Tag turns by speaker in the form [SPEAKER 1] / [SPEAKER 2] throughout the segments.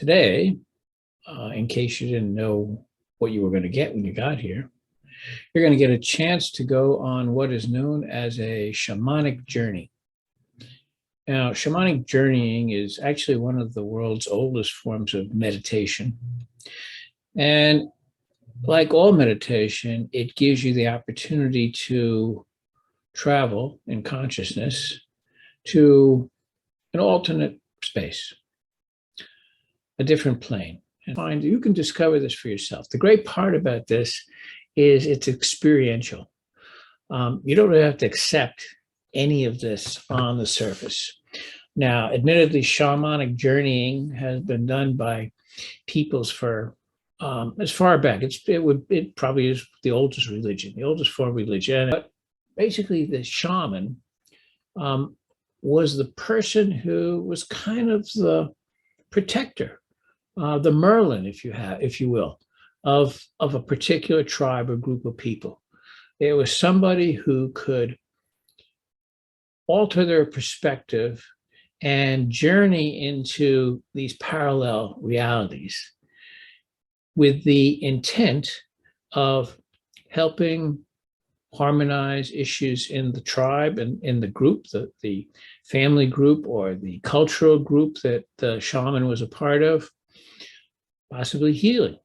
[SPEAKER 1] Today, in case you didn't know what you were going to get when you got here, you're going to get a chance to go on what is known as a shamanic journey. Now, shamanic journeying is actually one of the world's oldest forms of meditation. And like all meditation, it gives you the opportunity to travel in consciousness to an alternate space, a different plane, and find you can discover this for yourself. The great part about this is it's experiential. You don't really have to accept any of this on the surface. Now, admittedly, shamanic journeying has been done by peoples for as far back. It probably is the oldest religion, the oldest form of religion. But basically, the shaman was the person who was kind of the protector, the Merlin, if you will, of a particular tribe or group of people. It was somebody who could alter their perspective and journey into these parallel realities with the intent of helping harmonize issues in the tribe and in the group, the family group or the cultural group that the shaman was a part of, possibly healing.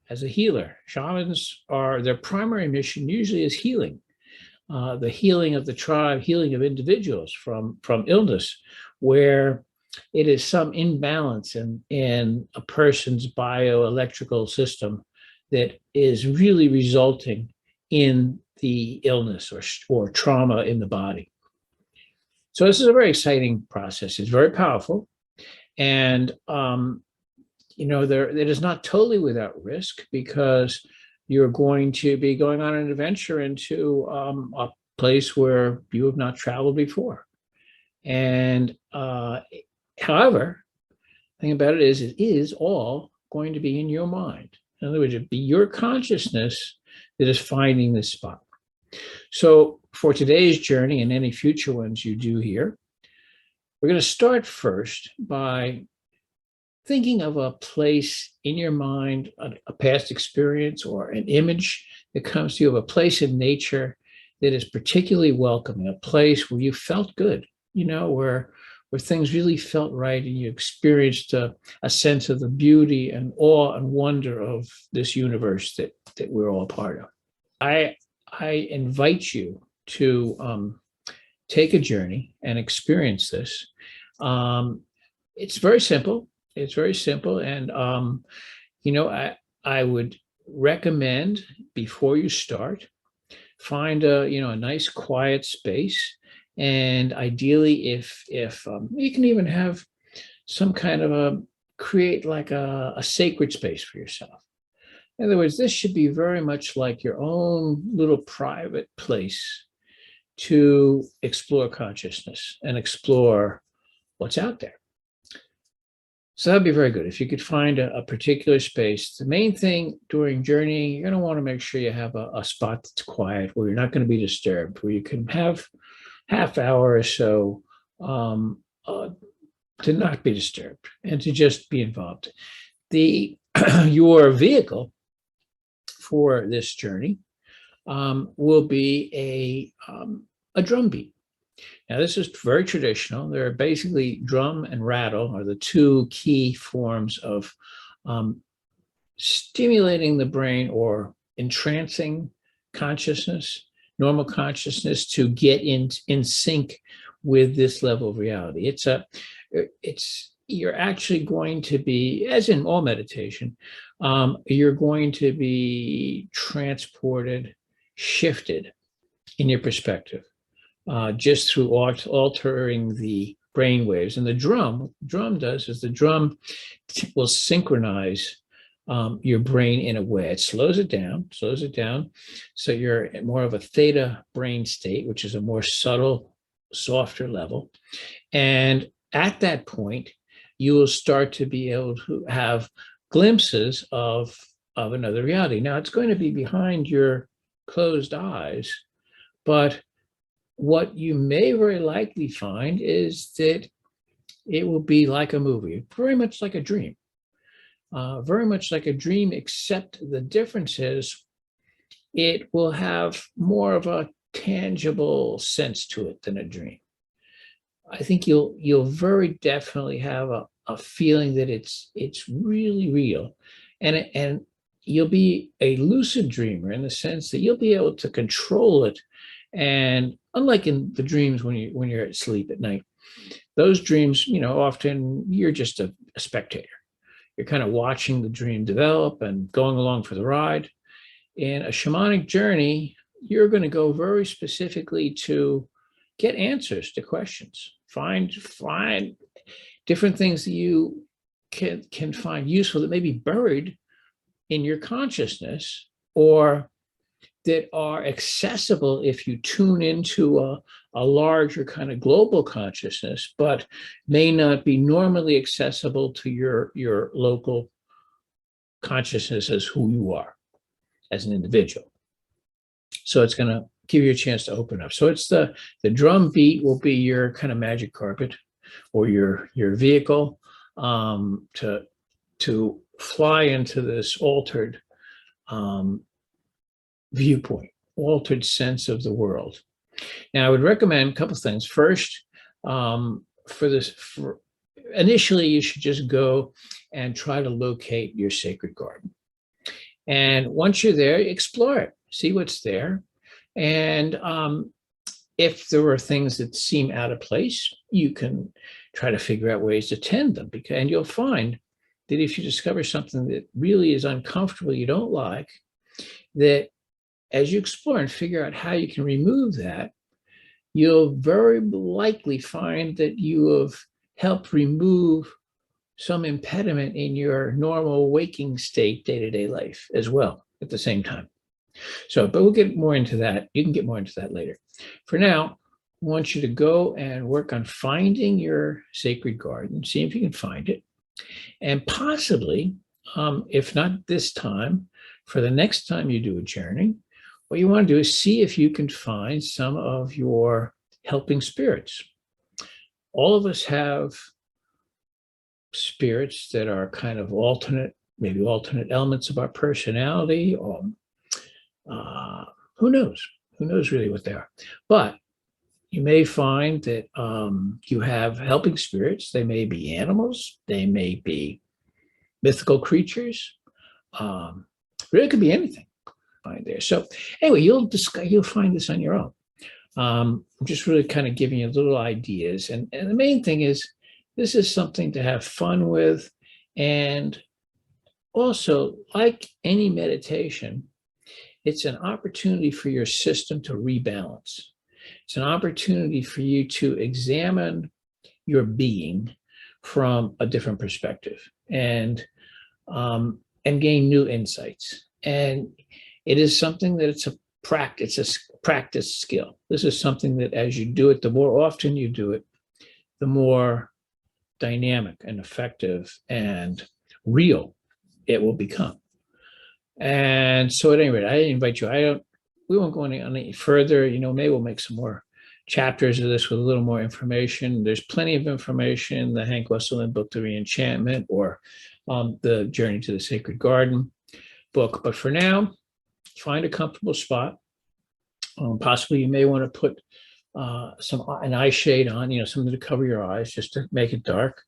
[SPEAKER 1] As a healer, shamans their primary mission usually is healing. The healing of the tribe, healing of individuals from illness, where it is some imbalance in a person's bioelectrical system that is really resulting in the illness or trauma in the body. So this is a very exciting process. It's very powerful. And it is not totally without risk, because you're going to be going on an adventure into a place where you have not traveled before. And however, the thing about it is all going to be in your mind. In other words, it'd be your consciousness that is finding this spot. So for today's journey and any future ones you do here, we're going to start first by thinking of a place in your mind, a past experience or an image that comes to you of a place in nature that is particularly welcoming, a place where you felt good, where things really felt right and you experienced a sense of the beauty and awe and wonder of this universe that we're all part of. I invite you to take a journey and experience this. It's very simple. It's very simple. And, I would recommend before you start, find a nice quiet space. And ideally, if you can even have some kind of create like a sacred space for yourself. In other words, this should be very much like your own little private place to explore consciousness and explore what's out there. So that'd be very good. If you could find a particular space. The main thing during journeying, you're going to want to make sure you have a spot that's quiet, where you're not going to be disturbed, where you can have half hour or so to not be disturbed and to just be involved. Your vehicle for this journey will be a drum beat. Now, this is very traditional. There are basically drum and rattle are the two key forms of stimulating the brain or entrancing consciousness, normal consciousness, to get in sync with this level of reality. You're actually going to be, as in all meditation, you're going to be transported, shifted in your perspective. Just through altering the brain waves. And what the drum does is the drum will synchronize your brain in a way. It slows it down. So you're at more of a theta brain state, which is a more subtle, softer level. And at that point, you will start to be able to have glimpses of another reality. Now, it's going to be behind your closed eyes, but what you may very likely find is that it will be like a movie, very much like a dream. very much like a dream, except the difference is it will have more of a tangible sense to it than a dream. I think you'll very definitely have a feeling that it's really real, and you'll be a lucid dreamer in the sense that you'll be able to control it. And unlike in the dreams when you're asleep at night, those dreams, often you're just a spectator. You're kind of watching the dream develop and going along for the ride. In a shamanic journey, you're going to go very specifically to get answers to questions. Find different things that you can find useful that may be buried in your consciousness, or that are accessible if you tune into a larger kind of global consciousness, but may not be normally accessible to your local consciousness as who you are as an individual. So it's going to give you a chance to open up. So it's the drum beat will be your kind of magic carpet, or your vehicle to fly into this altered viewpoint, altered sense of the world. Now, I would recommend a couple of things. First, initially, you should just go and try to locate your sacred garden. And once you're there, explore it, see what's there. And if there are things that seem out of place, you can try to figure out ways to tend them. And you'll find that if you discover something that really is uncomfortable, you don't like, that as you explore and figure out how you can remove that, you'll very likely find that you have helped remove some impediment in your normal waking state, day-to-day life as well at the same time. So, but we'll get more into that. You can get more into that later. For now, I want you to go and work on finding your sacred garden, see if you can find it. And possibly, if not this time, for the next time you do a journey, what you want to do is see if you can find some of your helping spirits. All of us have spirits that are kind of maybe alternate elements of our personality, or who knows? Who knows really what they are? But you may find that you have helping spirits. They may be animals. They may be mythical creatures. Really could be anything find there. So anyway, you'll find this on your own. I'm just really kind of giving you little ideas. And the main thing is, this is something to have fun with. And also, like any meditation, it's an opportunity for your system to rebalance. It's an opportunity for you to examine your being from a different perspective and gain new insights. And it is something that it's a practice skill. This is something that as you do it, the more often you do it, the more dynamic and effective and real it will become. And so at any rate, I invite you, we won't go any further, maybe we'll make some more chapters of this with a little more information. There's plenty of information in the Hank Wesselin book, The Reenchantment, or the Journey to the Sacred Garden book. But for now, find a comfortable spot. Possibly you may want to put an eye shade on, something to cover your eyes just to make it dark.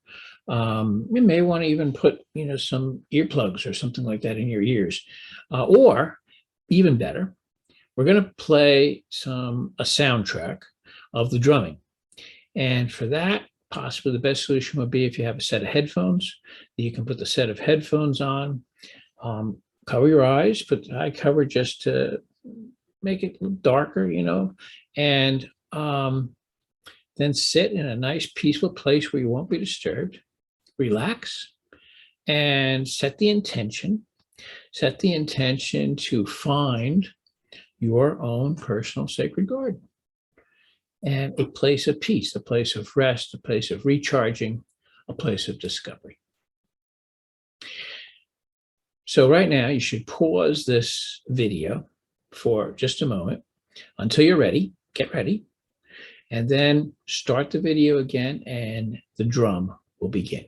[SPEAKER 1] You may want to even put, some earplugs or something like that in your ears. Or even better, we're going to play a soundtrack of the drumming. And for that, possibly the best solution would be if you have a set of headphones, you can put the set of headphones on, cover your eyes, put the eye cover just to make it darker, and then sit in a nice peaceful place where you won't be disturbed, relax, and set the intention to find your own personal sacred garden and a place of peace, a place of rest, a place of recharging, a place of discovery. So right now you should pause this video for just a moment until you're ready, get ready, and then start the video again and the drum will begin.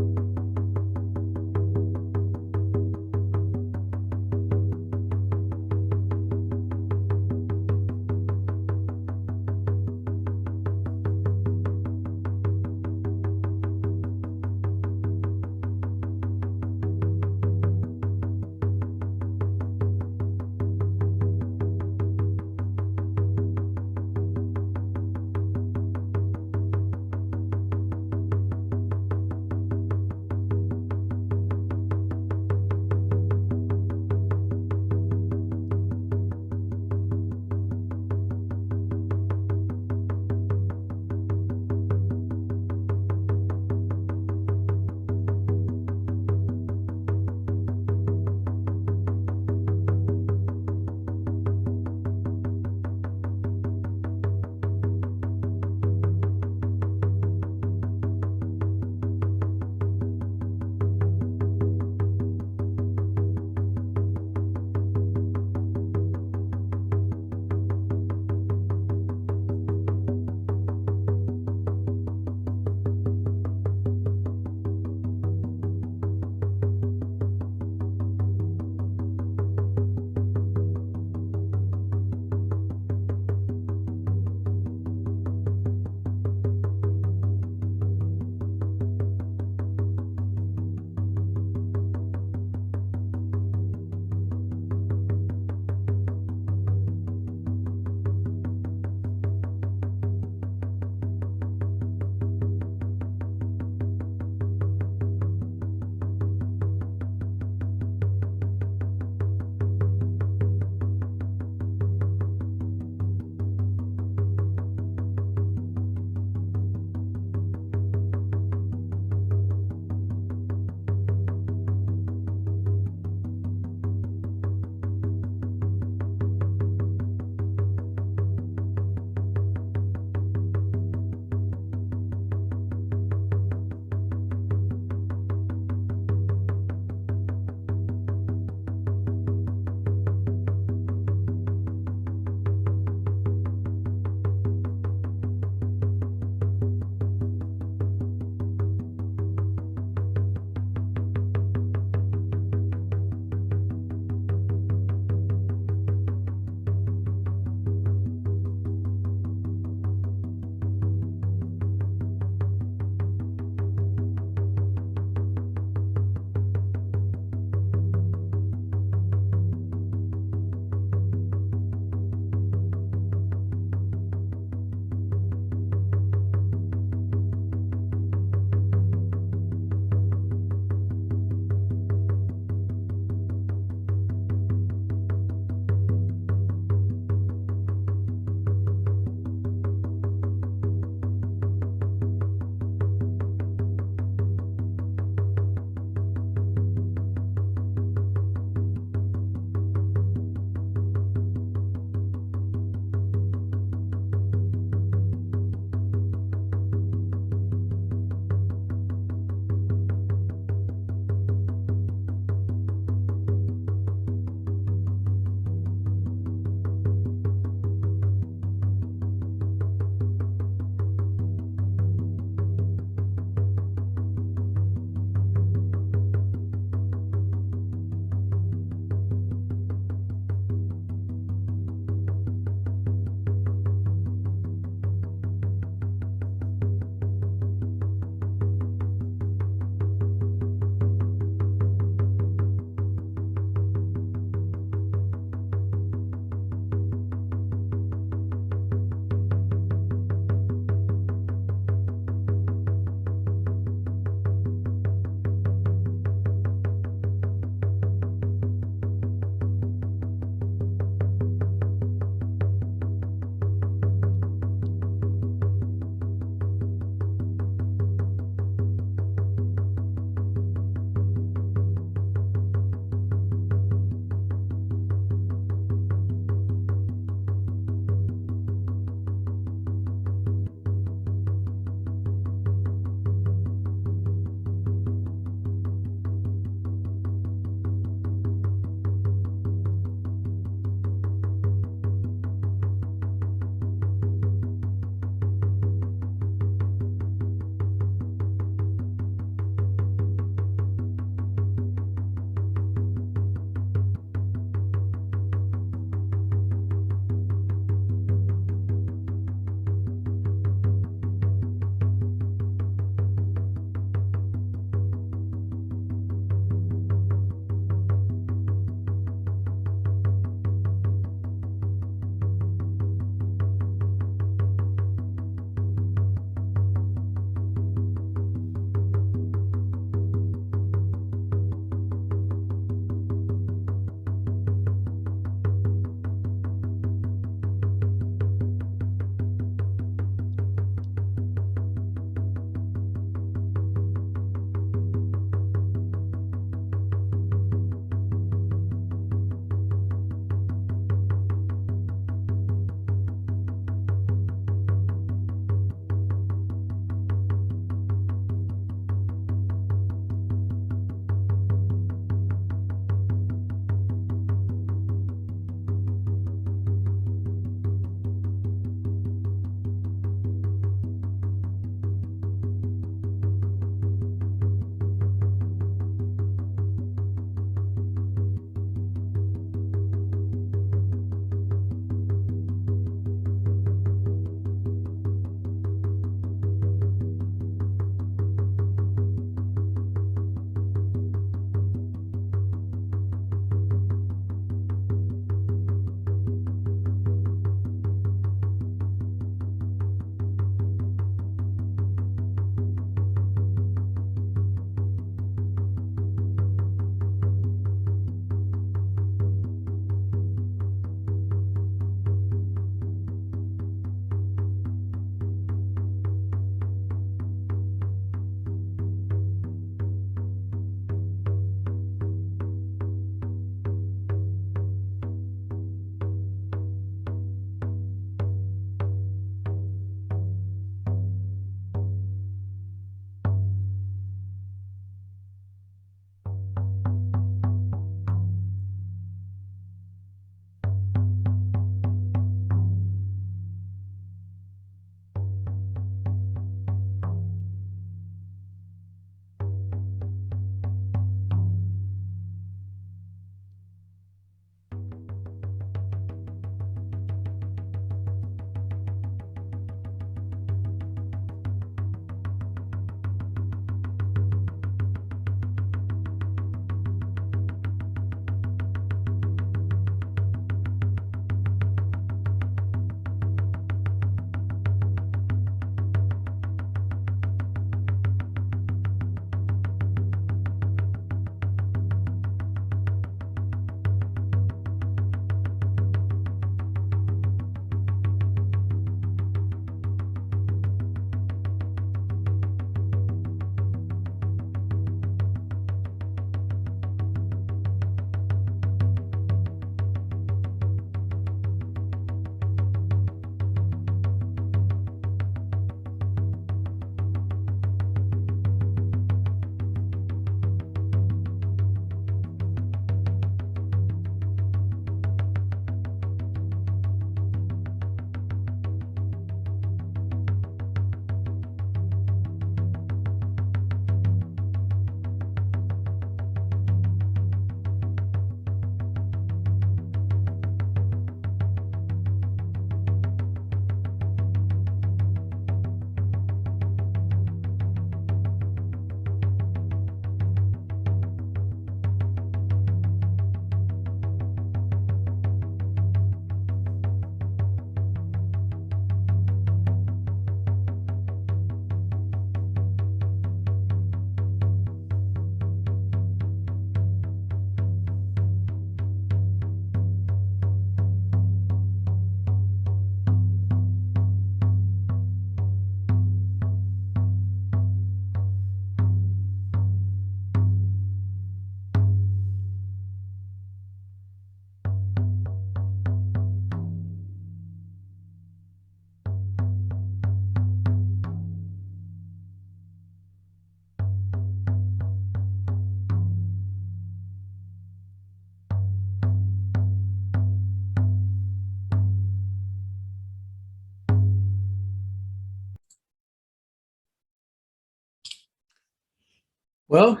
[SPEAKER 1] Well,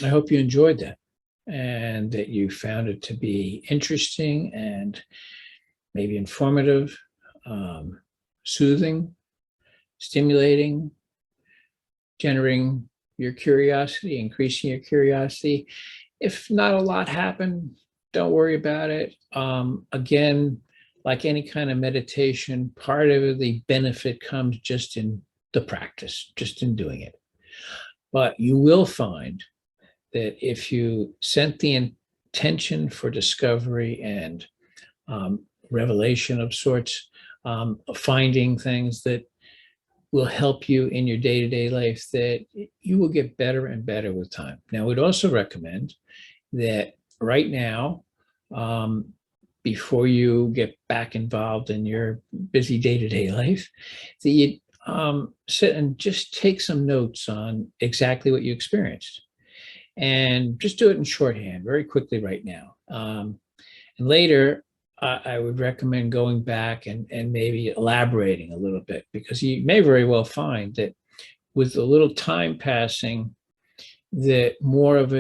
[SPEAKER 1] I hope you enjoyed that and that you found it to be interesting and maybe informative, soothing, stimulating, generating your curiosity, increasing your curiosity. If not a lot happened, don't worry about it. Again, like any kind of meditation, part of the benefit comes just in the practice, just in doing it. But you will find that if you set the intention for discovery and revelation of sorts, finding things that will help you in your day-to-day life, that you will get better and better with time. Now, we'd also recommend that right now, before you get back involved in your busy day-to-day life, that you sit and just take some notes on exactly what you experienced. And just do it in shorthand very quickly right now. And later, I would recommend going back and maybe elaborating a little bit, because you may very well find that with a little time passing, that more of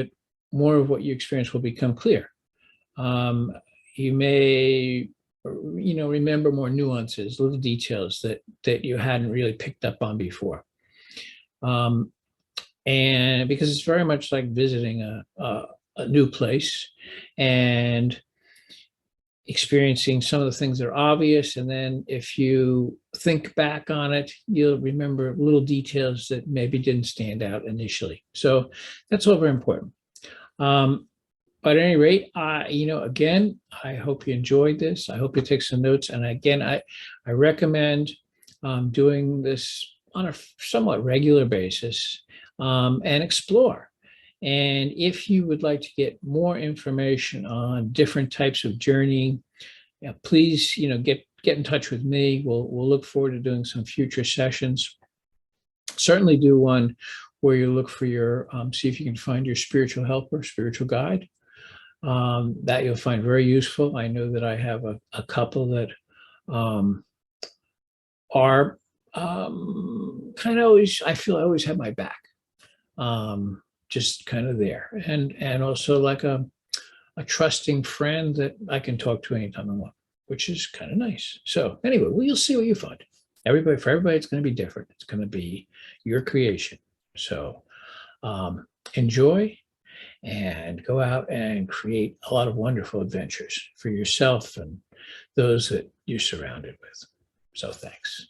[SPEAKER 1] what you experience will become clear. You may, remember more nuances, little details that you hadn't really picked up on before. And because it's very much like visiting a new place and experiencing some of the things that are obvious. And then if you think back on it, you'll remember little details that maybe didn't stand out initially. So that's all very important. But at any rate, again, I hope you enjoyed this. I hope you take some notes. And again, I recommend doing this on a somewhat regular basis, and explore. And if you would like to get more information on different types of journeying, please, get in touch with me. We'll look forward to doing some future sessions. Certainly do one where you look for your, see if you can find your spiritual helper, spiritual guide. That you'll find very useful. I know that I have a couple that are kind of always, I feel I always have my back. Just kind of there, and also like a trusting friend that I can talk to anytime I want, which is kind of nice. So anyway, you'll see what you find. For everybody, it's going to be different. It's going to be your creation. So enjoy and go out and create a lot of wonderful adventures for yourself and those that you're surrounded with. So thanks.